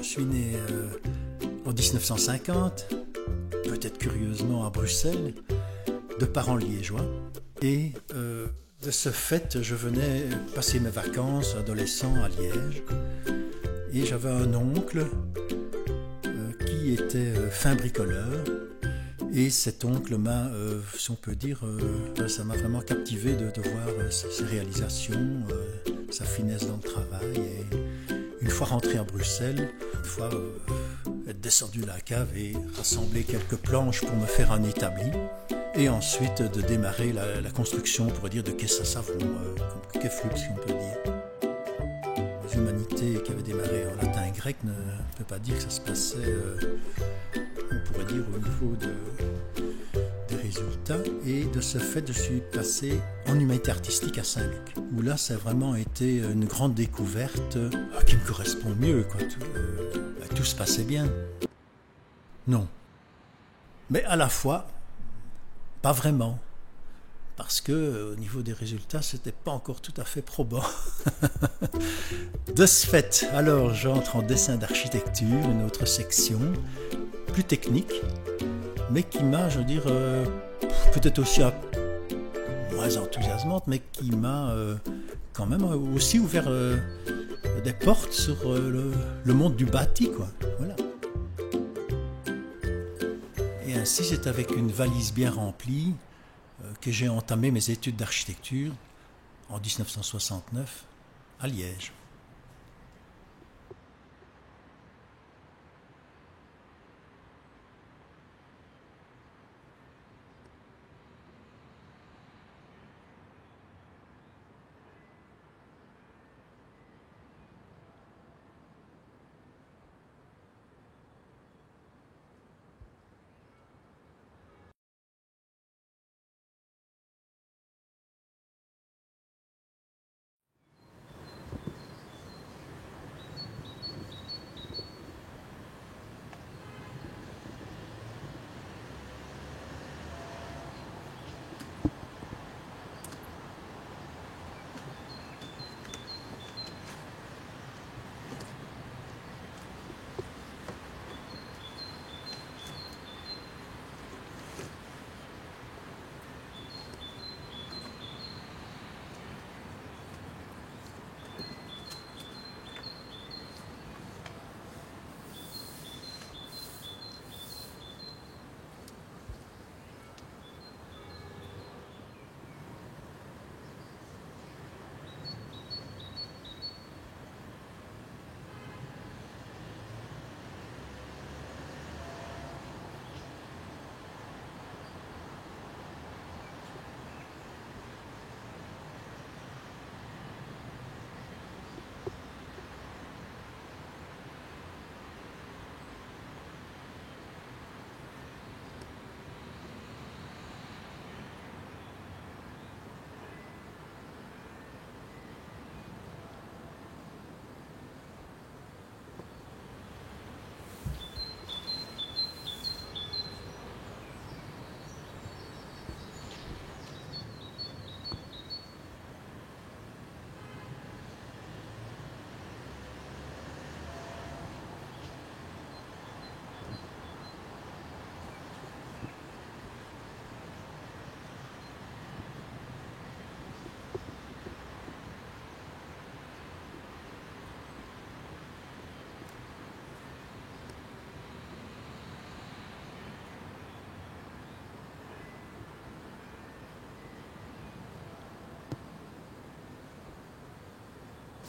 suis né en 1950, peut-être curieusement à Bruxelles, de parents liégeois. Et de ce fait, je venais passer mes vacances adolescent à Liège. Et j'avais un oncle qui était fin bricoleur. Et cet oncle m'a, si on peut dire, ça m'a vraiment captivé de voir ses réalisations, sa finesse dans le travail. Et une fois rentré à Bruxelles, une fois être descendu de la cave et rassembler quelques planches pour me faire un établi. Et ensuite de démarrer la construction, on pourrait dire, de caisse à savon, comme Keflux, si on peut dire. Les humanités qui avaient démarré en latin et grec ne peut pas dire que ça se passait, on pourrait dire, au niveau des résultats. Et de ce fait, je suis passé en humanité artistique à Saint-Luc, où là, ça a vraiment été une grande découverte qui me correspond mieux, quoi. Tout se passait bien. Non. Mais à la fois, pas vraiment. Parce que au niveau des résultats, c'était pas encore tout à fait probant. De ce fait, alors j'entre en dessin d'architecture, une autre section, plus technique, mais qui m'a, je veux dire, peut-être aussi moins enthousiasmante, mais qui m'a quand même aussi ouvert des portes sur le monde du bâti, quoi. Voilà. Et ainsi, c'est avec une valise bien remplie que j'ai entamé mes études d'architecture en 1969 à Liège.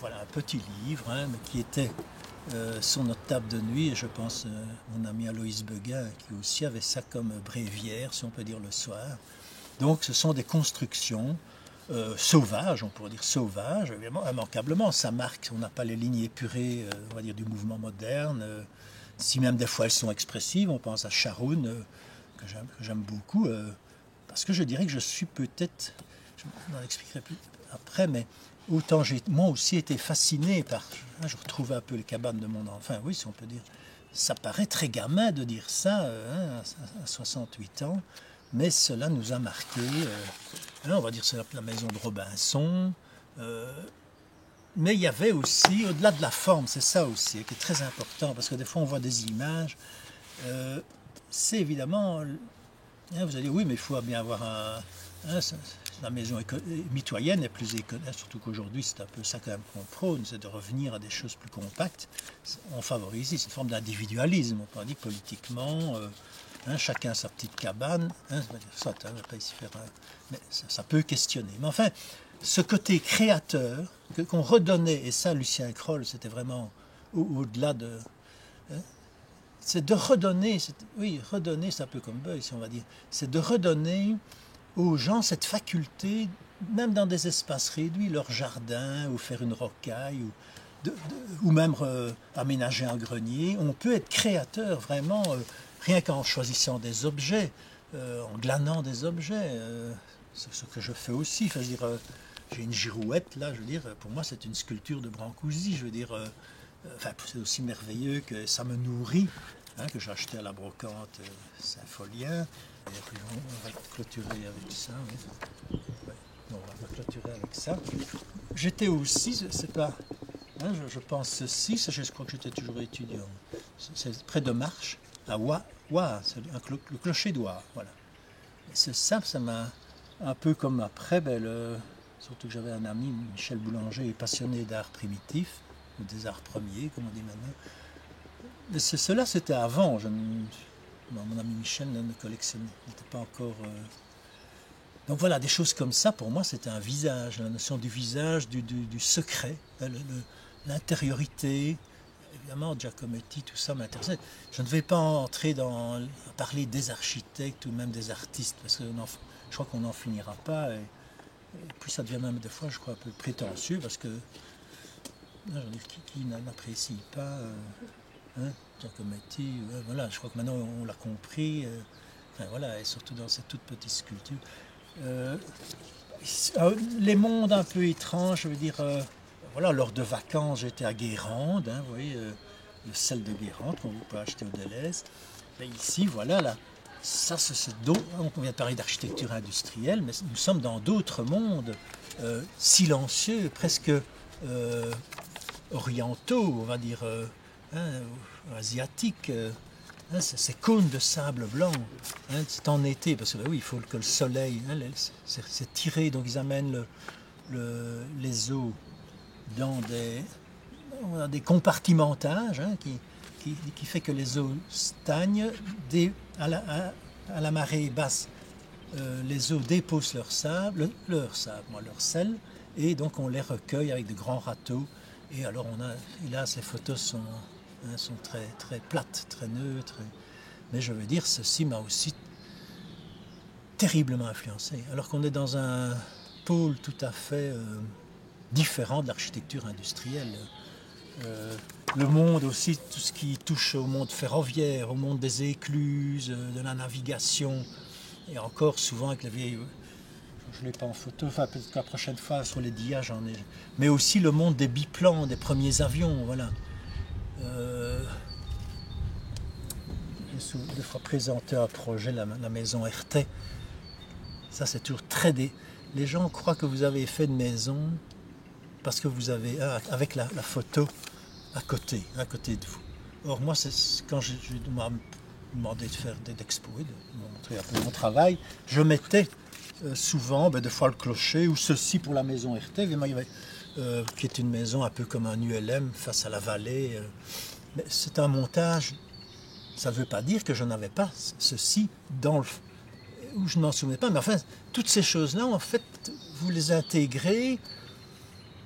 Voilà un petit livre qui était sur notre table de nuit, et je pense mon ami Aloïs Beguin qui aussi avait ça comme bréviaire, si on peut dire, le soir. Donc ce sont des constructions sauvages, on pourrait dire sauvages, évidemment, immanquablement. Ça marque, on n'a pas les lignes épurées, on va dire, du mouvement moderne, si même des fois elles sont expressives. On pense à Charoun, que j'aime beaucoup, parce que je dirais que je suis peut-être, je n'en expliquerai plus après, mais autant j'ai moi aussi été fasciné par, je retrouvais un peu les cabanes de mon enfant, enfin oui, si on peut dire, ça paraît très gamin de dire ça à 68 ans, mais cela nous a marqué. On va dire c'est la maison de Robinson, Mais il y avait aussi, au-delà de la forme, c'est ça aussi qui est très important, parce que des fois on voit des images, euh, c'est évidemment, hein, vous allez dire oui, mais il faut bien avoir un, hein, la maison mitoyenne est plus économique, surtout qu'aujourd'hui c'est un peu ça quand même qu'on prône, c'est de revenir à des choses plus compactes. On favorise ici, c'est une forme d'individualisme, on peut dire politiquement, hein, chacun sa petite cabane, hein, ça ne va pas ici faire, mais ça peut questionner. Mais enfin, ce côté créateur qu'on redonnait, et ça Lucien Kroll, c'était vraiment au-delà de... Hein, c'est de redonner, oui, redonner, c'est un peu comme Beuys, on va dire, c'est de redonner aux gens cette faculté, même dans des espaces réduits, leur jardin, ou faire une rocaille, ou même aménager un grenier. On peut être créateur vraiment, rien qu'en choisissant des objets, en glanant des objets. C'est ce que je fais aussi. Enfin, je veux dire, j'ai une girouette, là, je veux dire, pour moi c'est une sculpture de Brancusi. Je veux dire, enfin, c'est aussi merveilleux que ça me nourrit, hein, que j'ai acheté à la brocante Saint-Folien. Et puis on va clôturer avec ça. Oui. Ouais. On va clôturer avec ça. J'étais aussi, c'est pas, hein, je pense ceci, je crois que j'étais toujours étudiant. C'est près de Marche, à Ouah, c'est le clocher d'Ouah, voilà. C'est ça, ça m'a un peu comme après, surtout que j'avais un ami, Michel Boulanger, passionné d'art primitif, ou des arts premiers, comme on dit maintenant. Mais cela, c'était avant. Mon ami Michel ne collectionnait, n'était pas encore. Donc voilà, des choses comme ça, pour moi, c'était un visage, la notion du visage, du secret, l'intériorité. Évidemment, Giacometti, tout ça m'intéressait. Je ne vais pas entrer à parler des architectes ou même des artistes, parce que je crois qu'on n'en finira pas. Et puis ça devient même des fois, je crois, un peu prétentieux, parce que qui n'apprécie pas hein, Giacometti, voilà, je crois que maintenant on l'a compris, enfin, voilà, et surtout dans cette toute petite sculpture. Euh, les mondes un peu étranges, je veux dire, voilà, lors de vacances, j'étais à Guérande, hein, vous voyez, le sel de Guérande qu'on peut acheter au Deleuze. Mais ici, voilà, là, ça, on vient de parler d'architecture industrielle, mais nous sommes dans d'autres mondes silencieux, presque orientaux, on va dire, hein, asiatiques. Hein, ces cônes de sable blanc, hein, c'est en été, parce que oui, il faut que le soleil, hein, c'est tiré, donc ils amènent les eaux dans des compartimentages hein, qui fait que les eaux stagnent à la marée basse. Les eaux déposent leur sel, et donc on les recueille avec de grands râteaux. Et alors et là ces photos sont très, très plates, très neutres. Mais je veux dire, ceci m'a aussi terriblement influencé. Alors qu'on est dans un pôle tout à fait différent de l'architecture industrielle. Le monde aussi, tout ce qui touche au monde ferroviaire, au monde des écluses, de la navigation, et encore souvent avec les vieilles... Je ne l'ai pas en photo, enfin peut-être que la prochaine fois sur les dias j'en ai. Mais aussi le monde des biplans, des premiers avions, voilà. J'ai des fois présenté un projet, la maison RT. Ça c'est toujours Les gens croient que vous avez fait une maison parce que vous avez, avec la photo à côté de vous. Or moi, quand je demandé d'exposer, de montrer un peu mon travail, je mettais souvent, des fois le clocher, ou ceci pour la maison RT, qui est une maison un peu comme un ULM face à la vallée. Mais c'est un montage, ça ne veut pas dire que je n'avais pas ceci où je ne m'en souvenais pas, mais enfin, toutes ces choses-là, en fait, vous les intégrez,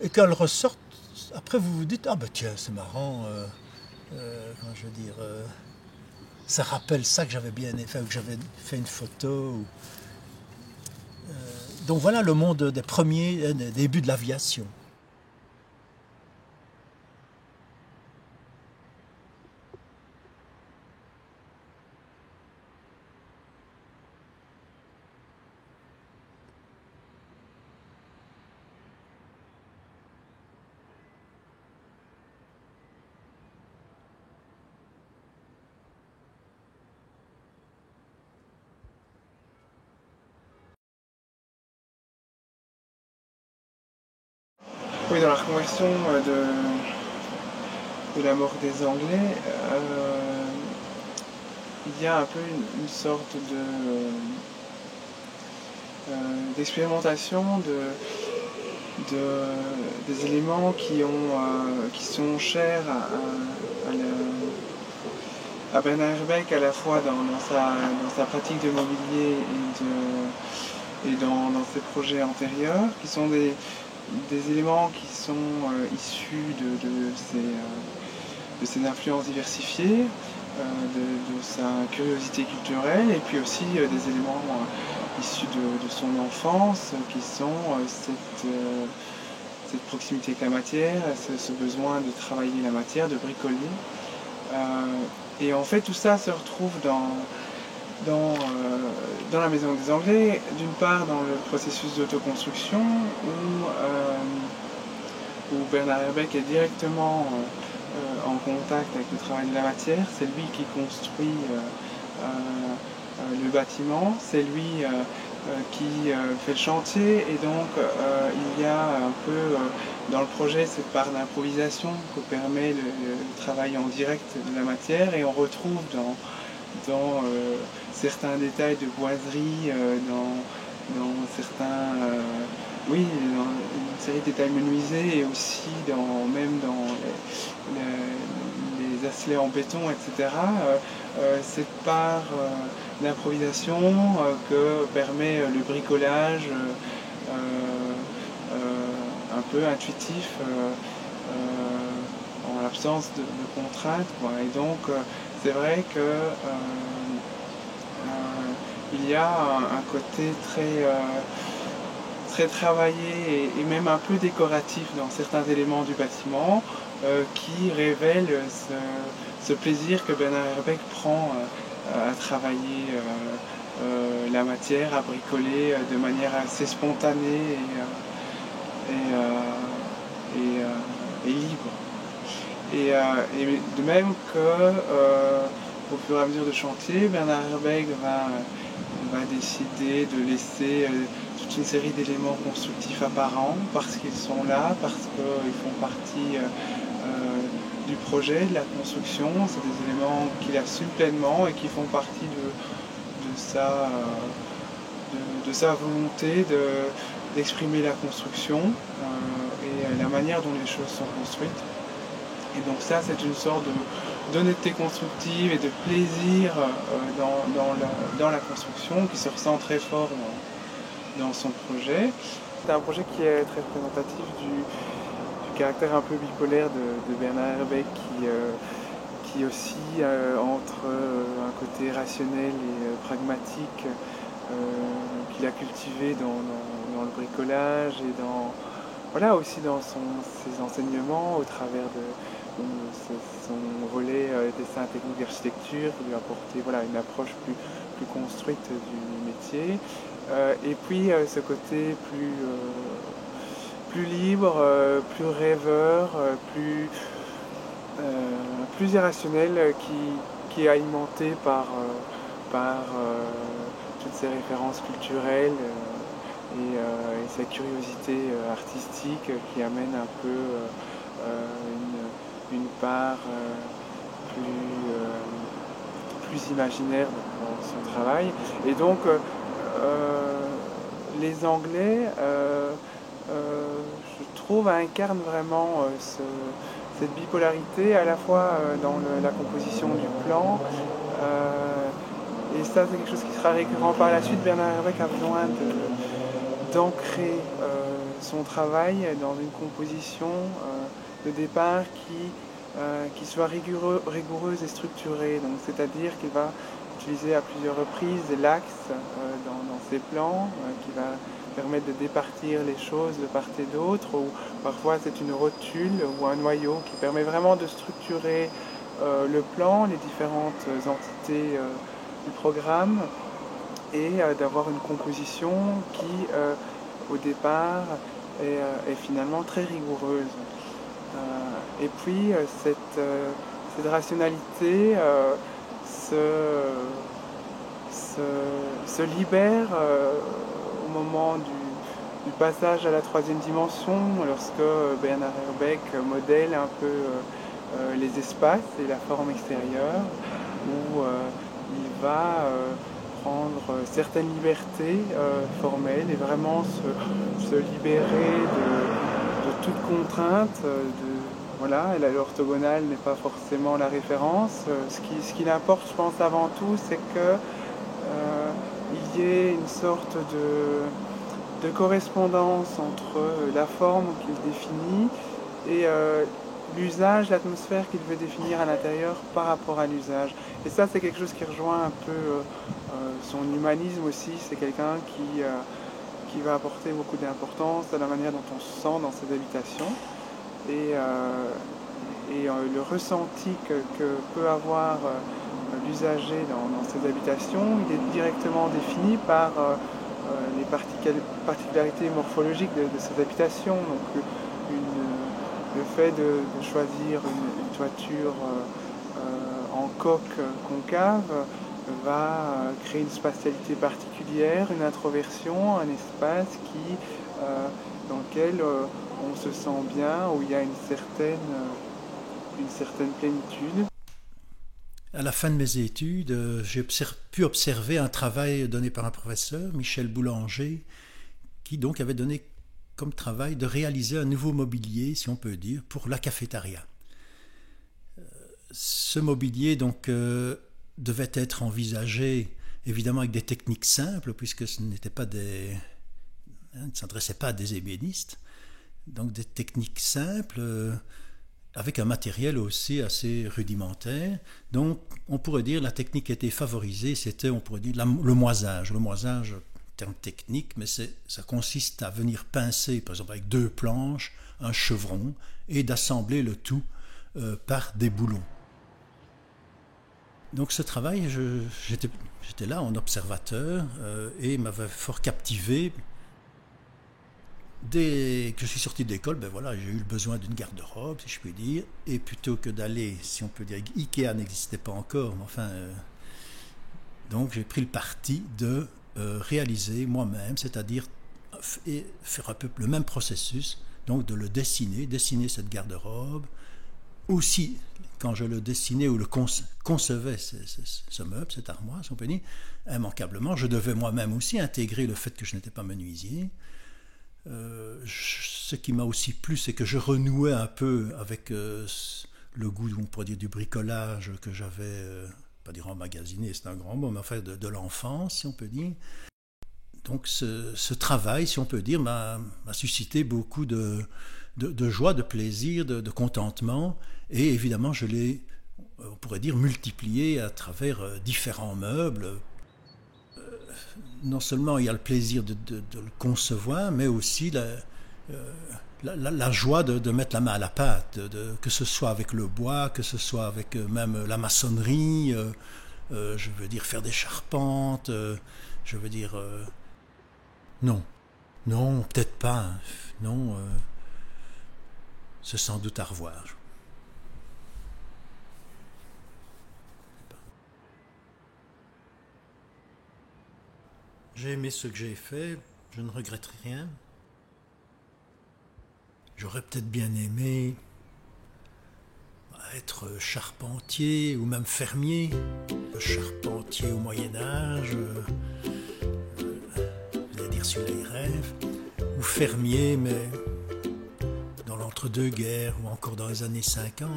et quand elles ressortent, après vous vous dites, ah ben tiens, c'est marrant, comment je veux dire, ça rappelle ça que j'avais bien fait, ou que j'avais fait une photo. Donc voilà le monde des débuts de l'aviation. Oui, dans la reconversion de la mort des Anglais, il y a un peu une sorte d'expérimentation des éléments qui sont chers à Bernard Herbeck, à la fois dans sa pratique de mobilier et dans ses projets antérieurs, qui sont des éléments qui sont issus de ses influences diversifiées, de sa curiosité culturelle, et puis aussi des éléments issus de son enfance, qui sont cette proximité avec la matière, ce besoin de travailler la matière, de bricoler. Et en fait, tout ça se retrouve dans la Maison des Anglais, d'une part dans le processus d'autoconstruction, où Bernard Herbeck est directement en contact avec le travail de la matière. C'est lui qui construit le bâtiment, c'est lui qui fait le chantier, et donc il y a un peu dans le projet cette part d'improvisation que permet le travail en direct de la matière, et on retrouve dans certains détails de boiserie, dans certains, oui, dans une série de détails menuisés, et aussi même dans les asselets en béton, etc. Cette part d'improvisation que permet le bricolage un peu intuitif, en l'absence de contraintes, quoi. Et donc c'est vrai que il y a un côté très travaillé et même un peu décoratif dans certains éléments du bâtiment qui révèle ce plaisir que Bernard Herbeck prend à travailler la matière, à bricoler de manière assez spontanée et libre. Et de même que au fur et à mesure du chantier, Bernard Herbeck va décider de laisser toute une série d'éléments constructifs apparents parce qu'ils sont là, parce qu'ils font partie du projet, de la construction. C'est des éléments qu'il assume pleinement et qui font partie de sa volonté d'exprimer la construction et la manière dont les choses sont construites. Et donc ça, c'est une sorte d'honnêteté constructive et de plaisir dans la construction qui se ressent très fort dans son projet. C'est un projet qui est très représentatif du caractère un peu bipolaire de Bernard Herbeck qui oscille entre un côté rationnel et pragmatique qu'il a cultivé dans le bricolage et aussi dans ses enseignements au travers de son volet dessin technique d'architecture qui lui a apporté une approche plus construite du métier. Et puis ce côté plus libre, plus rêveur, plus irrationnel qui est alimenté par toutes ces références culturelles et sa curiosité artistique qui amène un peu une part plus imaginaire dans son travail. Et donc les Anglais, je trouve, incarnent vraiment cette bipolarité à la fois dans la composition du plan. Et ça, c'est quelque chose qui sera récurrent par la suite. Bernard Herbeck a besoin d'ancrer son travail dans une composition de départ qui soit rigoureuse et structurée. Donc, c'est-à-dire qu'il va utiliser à plusieurs reprises l'axe dans ses plans, qui va permettre de départir les choses de part et d'autre, ou parfois c'est une rotule ou un noyau qui permet vraiment de structurer le plan, les différentes entités du programme, et d'avoir une composition qui, au départ, est finalement très rigoureuse. Et puis, cette rationalité se libère au moment du passage à la troisième dimension, lorsque Bernard Herbeck modèle un peu les espaces et la forme extérieure, où il va prendre certaines libertés formelles et vraiment se libérer de toute contrainte. Voilà, l'orthogonale n'est pas forcément la référence. Ce qui l'importe, je pense, avant tout, c'est que il y ait une sorte de correspondance entre la forme qu'il définit et l'usage, l'atmosphère qu'il veut définir à l'intérieur par rapport à l'usage. Et ça, c'est quelque chose qui rejoint un peu son humanisme aussi. C'est quelqu'un qui va apporter beaucoup d'importance à la manière dont on se sent dans ses habitations. Et le ressenti que peut avoir l'usager dans ses habitations, il est directement défini par les particularités morphologiques de ces habitations. Donc le fait de choisir une toiture en coque concave va créer une spatialité particulière, une introversion, un espace dans lequel on se sent bien, où il y a une certaine plénitude. À la fin de mes études, j'ai pu observer un travail donné par un professeur, Michel Boulanger, qui donc avait donné comme travail de réaliser un nouveau mobilier, si on peut dire, pour la cafétéria. Ce mobilier donc devait être envisagé évidemment avec des techniques simples, puisque ce n'était pas ne s'adressait pas à des ébénistes, donc des techniques simples, avec un matériel aussi assez rudimentaire. Donc on pourrait dire la technique qui était favorisée, c'était, on pourrait dire, le moisage. Le moisage, terme technique, mais ça consiste à venir pincer, par exemple avec 2 planches, un chevron, et d'assembler le tout par des boulons. Donc ce travail, j'étais là en observateur et m'avait fort captivé. Dès que je suis sorti de l'école, ben voilà, j'ai eu le besoin d'une garde-robe, si je puis dire, et plutôt que d'aller, si on peut dire, Ikea n'existait pas encore, mais enfin, donc j'ai pris le parti de réaliser moi-même, c'est-à-dire faire un peu le même processus, donc de le dessiner cette garde-robe. Aussi, quand je le dessinais ou le concevais, ce meuble, cette armoire, si on peut dire, immanquablement, je devais moi-même aussi intégrer le fait que je n'étais pas menuisier. Ce qui m'a aussi plu, c'est que je renouais un peu avec le goût, on pourrait dire, du bricolage que j'avais, pas dire emmagasiné, c'est un grand mot, mais enfin de l'enfance, si on peut dire. Donc ce travail, si on peut dire, m'a suscité beaucoup de joie, de plaisir, de contentement, et évidemment je l'ai, on pourrait dire, multiplié à travers différents meubles. Non seulement il y a le plaisir de le concevoir, mais aussi la joie de mettre la main à la pâte, que ce soit avec le bois, que ce soit avec même la maçonnerie, je veux dire faire des charpentes, je veux dire... non, peut-être pas, non, c'est sans doute à revoir. J'ai aimé ce que j'ai fait, je ne regrette rien. J'aurais peut-être bien aimé être charpentier ou même fermier. Charpentier au Moyen-Âge, c'est-à-dire sur les rêves, ou fermier, mais dans l'entre-deux-guerres ou encore dans les années 50.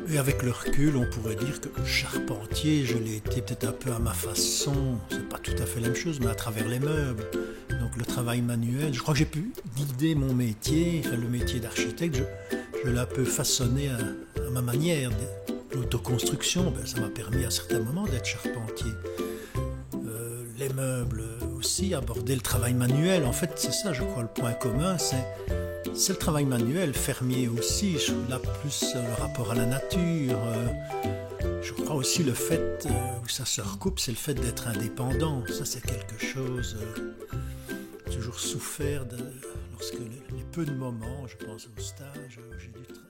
Et avec le recul, on pourrait dire que charpentier, je l'ai été peut-être un peu à ma façon, c'est pas tout à fait la même chose, mais à travers les meubles. Donc le travail manuel, je crois que j'ai pu guider mon métier, enfin, le métier d'architecte, je l'ai un peu façonné à ma manière. L'autoconstruction, ça m'a permis à certains moments d'être charpentier. Les meubles aussi, aborder le travail manuel, en fait c'est ça je crois le point commun, c'est le travail manuel, fermier aussi, là plus le rapport à la nature. Je crois aussi le fait où ça se recoupe, c'est le fait d'être indépendant. Ça c'est quelque chose, toujours souffert lorsque les peu de moments, je pense au stage où j'ai dû travailler.